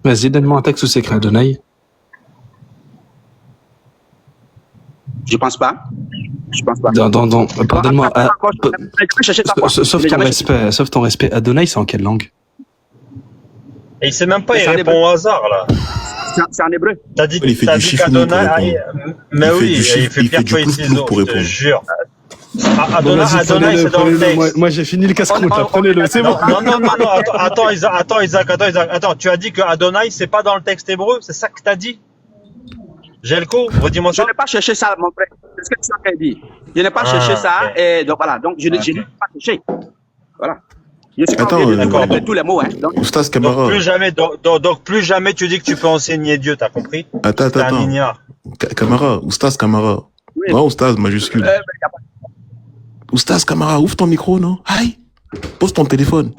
Vas-y, donne-moi un texte où c'est écrit Adonai. Je pense pas. Pardonne-moi. Sauf ton respect. Adonai, c'est en quelle langue? Et il sait même pas, il répond au hasard, là. C'est en hébreu. T'as dit Il fait du chiffon pour répondre. Mais oui, il fait pire que ciseaux, pour je te répondre. jure. Adonai, c'est dans le texte. Moi, j'ai fini le casse-croûte, là. Prenez-le, c'est bon. Non, attends, Isaac. Attends, tu as dit que Adonai, c'est pas dans le texte hébreu, c'est ça que t'as dit? Gelko, redis-moi ça. Je n'ai pas cherché ça, mon frère. C'est ce que tu as dit. Je n'ai pas cherché ça, et donc voilà. Donc, je n'ai pas cherché. Voilà. Je suis pas obligé de connaître tous les mots, hein. Oustaz Camara. Donc, plus jamais tu dis que tu peux enseigner Dieu, t'as compris? Attends. Un ignare. Camara, Oustaz Camara. Oui. Non, Oustaz majuscule. Oustaz Camara, ouvre ton micro, non? Aïe. Pose ton téléphone.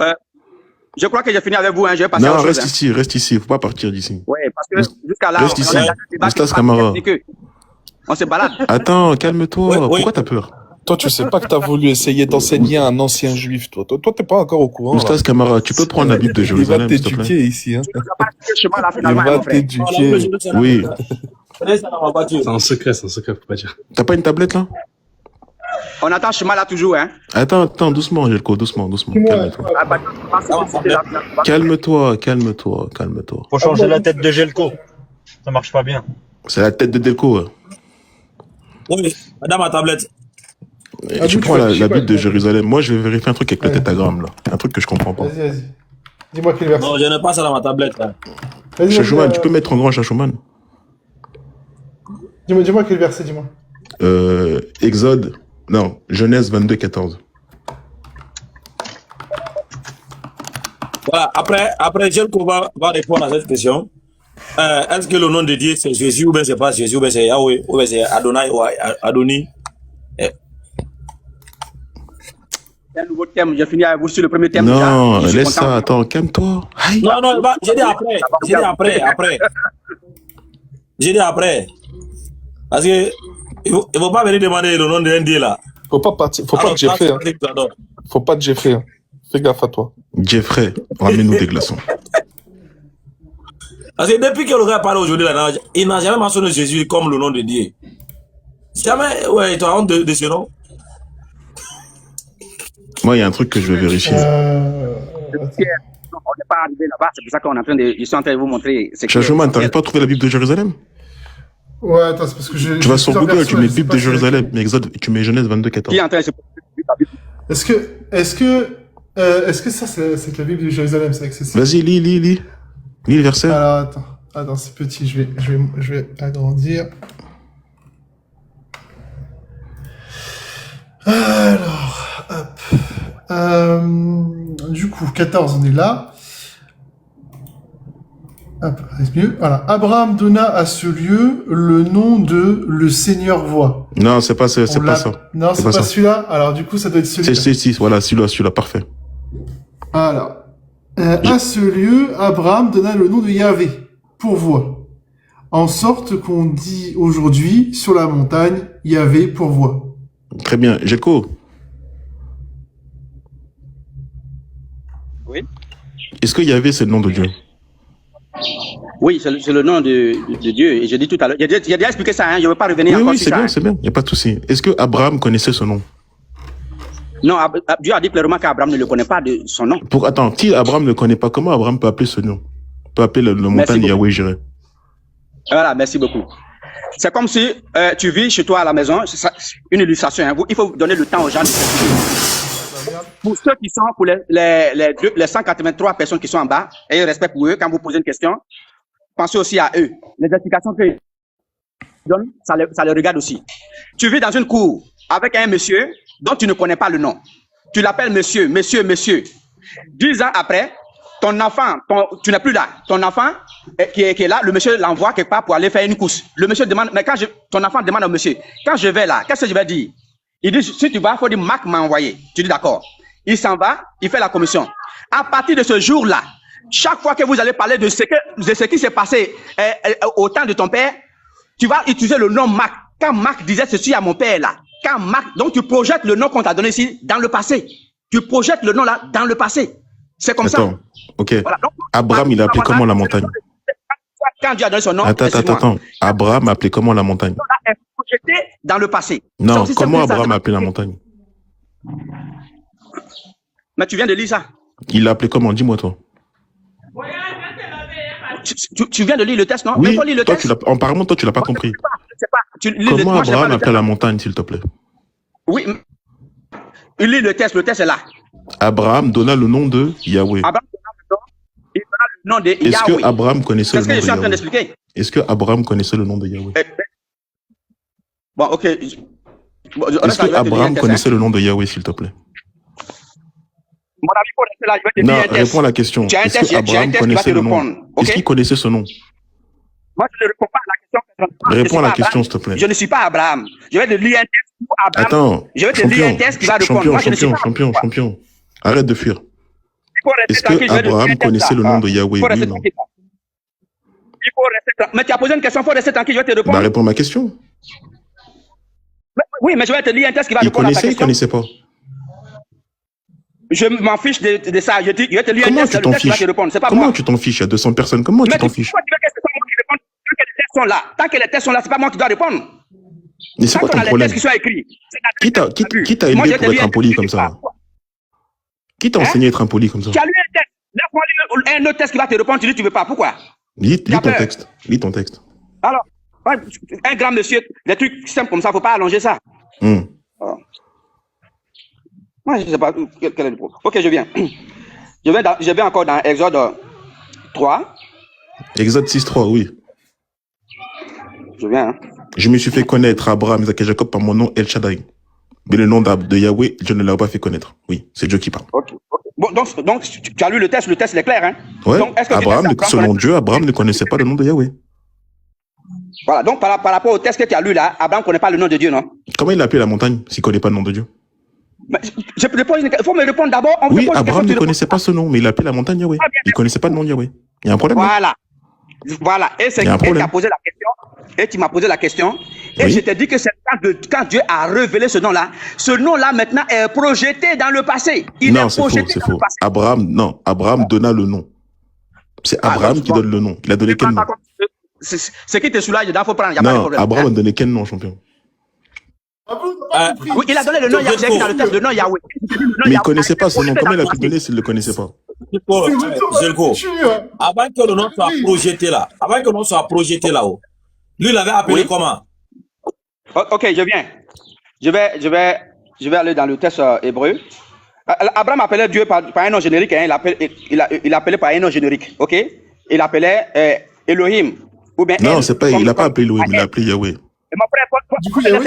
Je crois que j'ai fini avec vous, hein. Je vais passer à non, autre chose, reste ici. Faut pas partir d'ici. Oui, parce que jusqu'à là, Reste ici. Oustaz Camara. On se balade. Attends, calme-toi. Ouais. Pourquoi t'as peur? Toi, tu sais pas que t'as voulu essayer d'enseigner à un ancien juif, toi. Toi, t'es pas encore au courant. Oustaz Camara, tu peux prendre la Bible de Jérusalem, Il va s'il te plaît? t'éduquer ici, hein. Il Il va t'éduquer. Oui. C'est un secret, faut pas dire. T'as pas une tablette, là? On attend chemin là toujours, hein. Attends, doucement, Gelko, doucement. Calme-toi. Calme-toi. Faut changer la tête de Gelko. Ça marche pas bien. C'est la tête de Delco. Hein. Oui, madame à tablette. Et tu prends la Bible de Jérusalem. Moi, je vais vérifier un truc avec le tétagramme, là. Un truc que je comprends pas. Vas-y. Dis-moi quel verset. Non, je n'ai pas ça dans ma tablette, là. Chachouman, tu peux mettre en grand Chachouman. Dis-moi quel verset, dis-moi. Exode. Non, Genèse 22, 14. Voilà, après Gelko va répondre à cette question. Est-ce que le nom de Dieu c'est Jésus ou bien c'est pas Jésus ou bien c'est Yahweh ou bien c'est Adonai ou Adoni? Un nouveau thème, j'ai fini avec vous sur le premier thème. Non, laisse ça, attends, calme-toi. Non, j'ai dit après. Parce que il faut pas venir demander le nom d'un Dieu là. Faut pas de Jeffrey. Faut pas de Jeffrey. Fais gaffe à toi. Jeffrey, ramène-nous des glaçons. Parce que depuis que le gars parle aujourd'hui, là, il n'a jamais mentionné Jésus comme le nom de Dieu. Jamais, ouais, tu as honte de ce nom? Moi, il y a un truc que je vais vérifier. On n'est pas arrivé là-bas, c'est pour ça qu'on est en train de vous montrer. Chachouman, t'arrives pas à trouver la Bible de Jérusalem? Ouais, attends, c'est parce que je. Tu vas sur Google, tu mets Bible de Jérusalem, mais Exode, tu mets Genèse 22, 14. Qui est en train de se Est-ce que ça, c'est la Bible de Jérusalem, c'est accessible? Vas-y, lis le verset. Alors, attends, c'est petit, je vais agrandir. Alors, hop. Du coup, 14, on est là. Hop, c'est mieux. Voilà. Abraham donna à ce lieu le nom de le Seigneur voit. Non, c'est pas ça. Non, c'est pas celui-là. Alors, du coup, ça doit être celui-là. Si, voilà, celui-là, parfait. Alors, à ce lieu, Abraham donna le nom de Yahvé, pourvoit. En sorte qu'on dit aujourd'hui, sur la montagne, Yahvé pourvoit. Très bien. Gelko. Oui. Est-ce que Yahvé, c'est le nom de Dieu? Oui, c'est le nom de Dieu. Et je dis tout à l'heure. J'ai déjà expliqué ça, hein. Je ne veux pas revenir encore sur ça. Oui, c'est bien. Il n'y a pas de souci. Est-ce que Abraham connaissait ce nom? Non, Dieu a dit clairement qu'Abraham ne le connaît pas de son nom. Attends, si Abraham ne le connaît pas, comment Abraham peut appeler ce nom? Peut appeler le montagne Yahweh Jireh. Voilà, merci beaucoup. C'est comme si tu vis chez toi à la maison, c'est une illustration. Hein. Il faut donner le temps aux gens de s'exprimer. Pour ceux qui sont, pour les 183 personnes qui sont en bas, ayez respect pour eux. Quand vous posez une question, pensez aussi à eux. Les explications qu'ils donnent, ça les regarde aussi. Tu vis dans une cour avec un monsieur dont tu ne connais pas le nom. Tu l'appelles monsieur. 10 ans après, ton enfant, tu n'es plus là. Ton enfant qui est là, le monsieur l'envoie quelque part pour aller faire une course. Le monsieur demande, mais ton enfant demande au monsieur, quand je vais là, qu'est-ce que je vais dire? Il dit, si tu vas, il faut dire, Marc m'a envoyé. Tu dis d'accord. Il s'en va, il fait la commission. À partir de ce jour-là, chaque fois que vous allez parler de ce qui s'est passé au temps de ton père, tu vas utiliser le nom Marc. Quand Marc disait ceci à mon père là, donc tu projettes le nom qu'on t'a donné ici dans le passé. Tu projettes le nom là dans le passé. C'est comme ça. Ok. Voilà. Donc, Abraham, il a appelé comment la montagne? Quand Dieu a donné son nom, Attends. Abraham a appelé comment la montagne? On a projeté dans le passé. Non, Donc, si c'est comment plus ça, Abraham a appelé la montagne? Mais tu viens de lire ça. Il l'a appelé comment? Dis-moi toi. Tu viens de lire le texte, non? Oui, Mais faut lire le toi, texte. apparemment, toi, tu l'as pas compris. Je sais pas. Tu lis Comment moi, je n'ai pas Abraham le appelait texte. la montagne, s'il te plaît? Oui. Lis le texte est là. Abraham donna le nom de Yahweh. Abraham il donna le nom de Est-ce Yahweh. que Abraham connaissait C'est le ce que je nom suis en de train Yahweh? d'expliquer. Est-ce que Abraham connaissait le nom de Yahweh? Bon, ok. Bon, Est-ce que Abraham connaissait le nom de Yahweh, s'il te plaît? Mon ami, faut rester là, je vais te Non, lire un texte. réponds à la question. Tu as un Est-ce texte, que Abraham connaissait le nom? répondre. Ok? Est-ce qu'il connaissait ce nom? Moi, je ne réponds pas à la question. Réponds à la question, s'il te plaît. Je ne suis pas Abraham. Je vais te lire un texte pour Abraham. Attends, Je vais te lire un texte qui va répondre. Moi, je ne suis pas champion. Arrête de fuir. Il faut rester Est-ce tranquille, que je vais te lire un Abraham texte, connaissait là. le nom de Yahweh? Il faut Oui, rester non. tranquille. Il faut rester tranquille. Mais tu as posé une question, il faut rester tranquille, je vais te répondre. Bah, réponds à ma question. Oui, mais je vais te lire un texte qui va Il répondre à ta connaissait, il question. connaissait pas. Je m'en fiche de ça. Je vais te lire un Comment texte, tu le t'en texte qui va fiches? te répondre. C'est pas Comment moi. tu t'en fiches? Il y a 200 personnes. Comment tu Mais t'en fiches? pourquoi tu veux que ce soit moi qui réponde tant que les textes sont là? Tant que les textes sont là, c'est pas moi qui dois répondre. Mais c'est Tant quoi qu'on ton a les problème? textes qui sont écrits. Qui t'a Moi, je élevé vais te pour lire être un impoli texte comme qui ça? parle. Qui t'a enseigné à être impoli comme ça? Tu as lu un texte. Laisse-moi lire un autre texte qui va te répondre. Tu dis que tu veux pas. Pourquoi? Lis ton peur. texte. Lis ton texte. Alors, un grand monsieur, des trucs simples comme ça, faut pas allonger ça. Moi, je sais pas quel est le problème. Ok, je viens. Je vais encore dans Exode 3. Exode 6.3, oui. Je viens. Hein. Je me suis fait connaître Abraham, Isaac et Jacob par mon nom El Shaddai. Mais le nom de Yahweh, je ne l'ai pas fait connaître. Oui, c'est Dieu qui parle. Ok. Bon, donc tu as lu le texte est clair, hein? Ouais, donc, est-ce que selon Dieu, Abraham ne connaissait pas le nom de Yahweh. Voilà, donc par rapport au texte que tu as lu là, Abraham ne connaît pas le nom de Dieu, non? Comment il a appelé la montagne s'il ne connaît pas le nom de Dieu? Mais il faut me répondre d'abord. Oui, Abraham ne connaissait pas ce nom, mais il a appelé la montagne Yahweh. Il ne connaissait pas le nom de Yahweh. Il y a un problème. Voilà. Et c'est qui t'a posé la question. Et tu m'as posé la question. Et oui. je t'ai dit que c'est quand Dieu a révélé ce nom-là maintenant est projeté dans le passé. Non, c'est faux. Abraham donna le nom. C'est Abraham qui donne le nom. Il a donné quel nom? Ce qui te soulage, il faut prendre. Non, Abraham a donné quel nom, champion? Oui, il a donné le nom Yahweh. Dans le texte, le nom Yahweh. Mais il ne connaissait pas ce nom. Comment il a pu donner s'il ne le connaissait pas? Zelko, avant que le nom soit projeté là, lui, il avait appelé comment? Ok, je viens. Je vais aller dans le texte hébreu. Abraham appelait Dieu par un nom générique. Hein, il appelait par un nom générique. Ok? Il appelait Elohim. Ou bien non, il n'a pas appelé Elohim, il a appelé Yahweh. Mon frère, du coup, Yahweh,